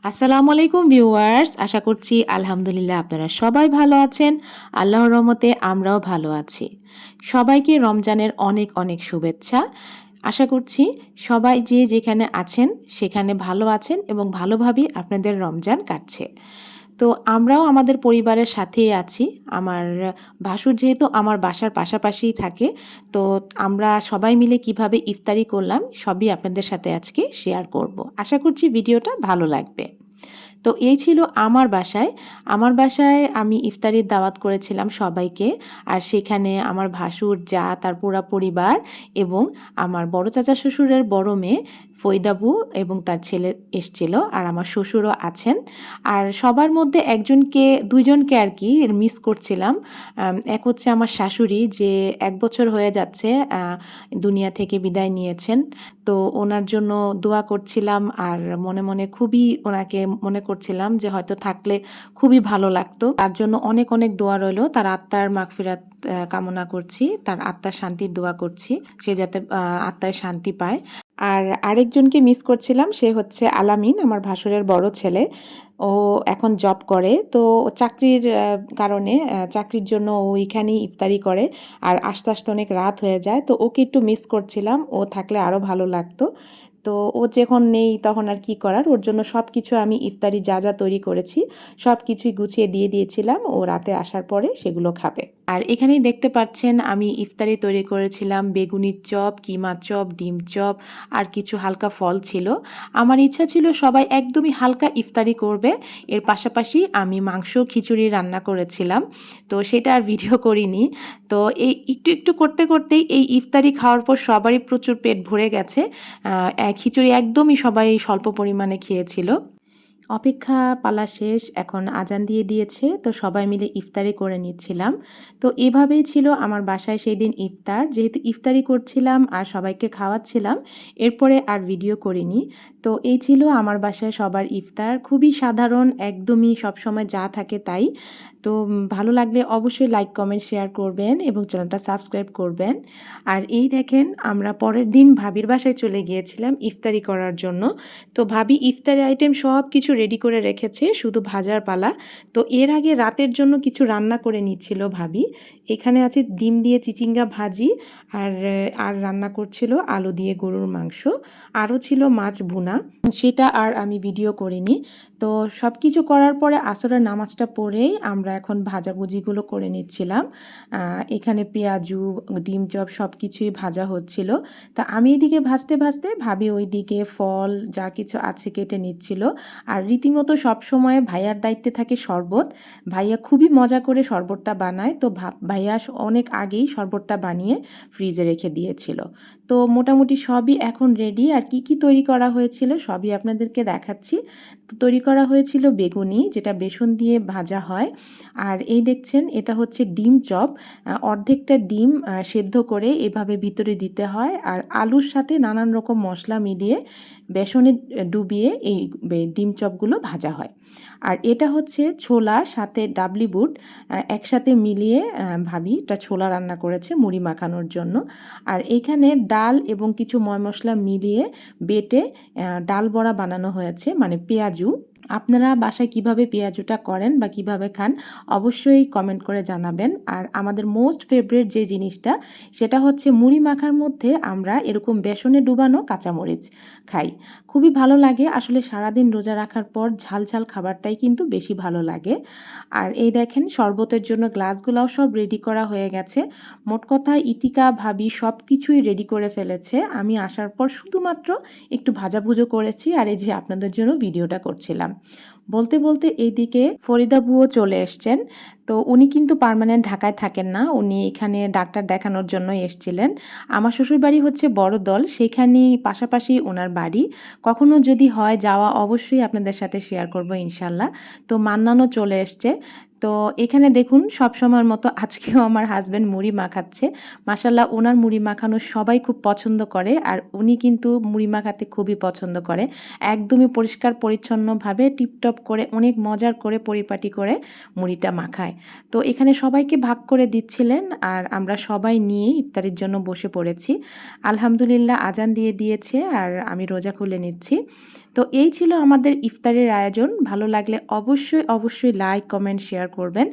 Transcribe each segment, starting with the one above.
আসসালামু আলাইকুম ভিউয়ার্স, আশা করছি আলহামদুলিল্লাহ আপনারা সবাই ভালো আছেন। আল্লাহর রহমতে আমরাও ভালো আছি। সবাইকে রমজানের অনেক অনেক শুভেচ্ছা। আশা করছি সবাই যে যেখানে আছেন সেখানে ভালো আছেন এবং ভালোভাবেই আপনাদের রমজান কাটছে। তো আমরাও আমাদের পরিবারের সাথেই আছি। আমার ভাসুর যেহেতু আমার বাসার পাশাপাশিই থাকে, তো আমরা সবাই মিলে কিভাবে ইফতারি করলাম সবই আপনাদের সাথে আজকে শেয়ার করব। আশা করছি ভিডিওটা ভালো লাগবে। তো এই ছিল আমার বাসায়। আমার বাসায় আমি ইফতারির দাওয়াত করেছিলাম সবাইকে। আর সেখানে আমার ভাসুর, যা, তার পুরা পরিবার এবং আমার বড় চাচা শ্বশুরের বড় মেয়ে ফৈদাবু এবং তার ছেলে এসছিল। আর আমার শ্বশুরও আছেন। আর সবার মধ্যে দুইজনকে আর কি মিস করছিলাম। এক হচ্ছে আমার শাশুড়ি, যে ১ বছর হয়ে যাচ্ছে দুনিয়া থেকে বিদায় নিয়েছেন। তো ওনার জন্য দোয়া করছিলাম আর মনে মনে খুবই ওনাকে মনে করছিলাম যে হয়তো থাকলে খুবই ভালো লাগতো। তার জন্য অনেক অনেক দোয়া রইলো। তার আত্মার মাগফিরাত কামনা করছি, তার আত্মার শান্তির দোয়া করছি, সে যাতে আত্মায় শান্তি পায়। আর আরেকজনকে মিস করছিলাম, সে হচ্ছে আলামিন, আমার ভাসুরের বড় ছেলে। ও এখন জব করে, তো চাকরির কারণে চাকরির জন্য ও এখানেই ইফতারি করে। আর আস্তে আস্তে অনেক রাত হয়ে যায়, তো ওকে একটু মিস করছিলাম। ও থাকলে আরও ভালো লাগতো। তো ও যখন নেই তখন আর কি করার, ওর জন্য সব কিছু আমি ইফতারি যা যা তৈরি করেছি সব কিছুই গুছিয়ে দিয়ে দিয়েছিলাম, ও রাতে আসার পরে সেগুলো খাবে। আর এখানেই দেখতে পাচ্ছেন আমি ইফতারি তৈরি করেছিলাম বেগুনির চপ, কিমা চপ, ডিম চপ আর কিছু হালকা ফল ছিল। আমার ইচ্ছা ছিল সবাই একদমই হালকা ইফতারি করবে। এর পাশাপাশি আমি মাংস খিচুড়ি রান্না করেছিলাম, তো সেটা আর ভিডিও করিনি। তো এই একটু একটু করতে করতেই এই ইফতারি খাওয়ার পর সবারই প্রচুর পেট ভরে গেছে। খিচুড়ি একদমই সবাই স্বল্প পরিমাণে খেয়েছিল। অপেক্ষা পালা শেষ, এখন আজান দিয়ে দিয়েছে, তো সবাই মিলে ইফতারি করে নিচ্ছিলাম। তো এভাবেই ছিল আমার বাসায় সেই দিন ইফতার। যেহেতু ইফতারি করছিলাম আর সবাইকে খাওয়াচ্ছিলাম, এরপরে আর ভিডিও করিনি। তো এই ছিল আমার বাসায় সবার ইফতার, খুবই সাধারণ, একদমই সবসময় যা থাকে তাই। তো ভালো লাগলে অবশ্যই লাইক, কমেন্ট, শেয়ার করবেন এবং চ্যানেলটা সাবস্ক্রাইব করবেন। আর এই দেখেন, আমরা পরের দিন ভাবির বাসায় চলে গিয়েছিলাম ইফতারি করার জন্য। তো ভাবি ইফতারি আইটেম সব কিছু রেডি করে রেখেছে, শুধু ভাজার পালা। তো এর আগে রাতের জন্য কিছু রান্না করে নিচ্ছিল ভাবি। এখানে আছে ডিম দিয়ে চিচিঙ্গা ভাজি, আর আর রান্না করছিল আলু দিয়ে গরুর মাংস, আরও ছিল মাছ ভুনা, সেটা আর আমি ভিডিও করিনি। তো সব কিছু করার পরে আসরের নামাজটা পড়েই আমরা এখন ভাজাভুজিগুলো করে নিচ্ছিলাম। এখানে পেঁয়াজু, ডিম চপ সব কিছুই ভাজা হচ্ছিল। তা আমি এদিকে ভাজতে ভাজতে ভাবি ওইদিকে ফল যা কিছু আছে কেটে নিচ্ছিল। আর রীতিমতো সবসময় ভাইয়ার দায়িত্বে থাকে শরবত। ভাইয়া খুবই মজা করে শরবতটা বানায়, তো ভাইয়া অনেক আগেই শরবতটা বানিয়ে ফ্রিজে রেখে দিয়েছিল। তো মোটামুটি সবই এখন রেডি। আর কি কি তৈরি করা হয়েছিল সবই আপনাদেরকে দেখাচ্ছি। তৈরি করা হয়েছিল বেগুনি, যেটা বেসন দিয়ে ভাজা হয়। আর এই দেখছেন, এটা হচ্ছে ডিম চপ। অর্ধেকটা ডিম সেদ্ধ করে এভাবে ভিতরে দিতে হয়, আর আলুর সাথে নানান রকম মশলা মিলিয়ে বেসনে ডুবিয়ে এই ডিম চপগুলো ভাজা হয়। আর এটা হচ্ছে ছোলা সাথে ডাবলি বুট একসাথে মিলিয়ে ভাবি এটা ছোলা রান্না করেছে মুড়ি মাখানোর জন্য। আর এইখানে ডাল এবং কিছু ময় মশলা মিলিয়ে বেটে ডাল বড়া বানানো হয়েছে, মানে পেঁয়াজু। আপনারা বাসায় কিভাবে পেঁয়াজুটা করেন বা কিভাবে খান অবশ্যই কমেন্ট করে জানাবেন। আর আমাদের মোস্ট ফেভারিট যে জিনিসটা, সেটা হচ্ছে মুড়ি মাখার মধ্যে আমরা এরকম বেসনে ডুবানো কাঁচামরিচ খাই, খুবই ভালো লাগে। আসলে সারাদিন রোজা রাখার পর ঝাল ঝাল খাবারটাই কিন্তু বেশি ভালো লাগে। আর এই দেখেন, শরবতের জন্য গ্লাসগুলোও সব রেডি করা হয়ে গেছে। মোট কথা ইতিকা ভাবি সব কিছুই রেডি করে ফেলেছে। আমি আসার পর শুধুমাত্র একটু ভাজাভুজো করেছি, আর এই যে আপনাদের জন্য ভিডিওটা করছিলাম। বলতে বলতে এইদিকে ফরিদা বুও চলে এসছেন। তো উনি কিন্তু পার্মানেন্ট ঢাকায় থাকেন না, উনি এখানে ডাক্তার দেখানোর জন্য এসছিলেন। আমার শ্বশুরবাড়ি হচ্ছে বড়দল, সেখানেই পাশাপাশি ওনার বাড়ি। কখনো যদি হয় যাওয়া অবশ্যই আপনাদের সাথে শেয়ার করব ইনশাল্লাহ। তো মান্নানও চলে এসছে। তো এখানে দেখুন, সবসময়ের মতো আজকেও আমার হাজব্যান্ড মুড়ি মাখাচ্ছে। মাশাল্লাহ, ওনার মুড়ি মাখানো সবাই খুব পছন্দ করে, আর উনি কিন্তু মুড়ি মাখাতে খুবই পছন্দ করে। একদমই পরিষ্কার পরিচ্ছন্নভাবে টিপটপ করে অনেক মজার করে পরিপাটি করে মুড়িটা মাখায়। তো এখানে সবাইকে ভাগ করে দিচ্ছিলেন আর আমরা সবাই নিয়ে ইফতারির জন্য বসে পড়েছি। আলহামদুলিল্লাহ আজান দিয়ে দিয়েছে আর আমি রোজা খুলে নিচ্ছি। তো এই ছিল আমাদের ইফতারের আয়োজন। ভালো লাগলে অবশ্যই লাইক, কমেন্ট, শেয়ার করবেন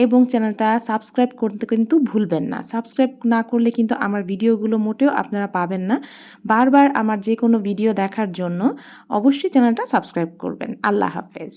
এবং চ্যানেলটা সাবস্ক্রাইব করতে কিন্তু ভুলবেন না। সাবস্ক্রাইব না করলে কিন্তু আমার ভিডিওগুলো মোটেও আপনারা পাবেন না। বারবার আমার যে কোনো ভিডিও দেখার জন্য অবশ্যই চ্যানেলটা সাবস্ক্রাইব করবেন। আল্লাহ হাফেজ।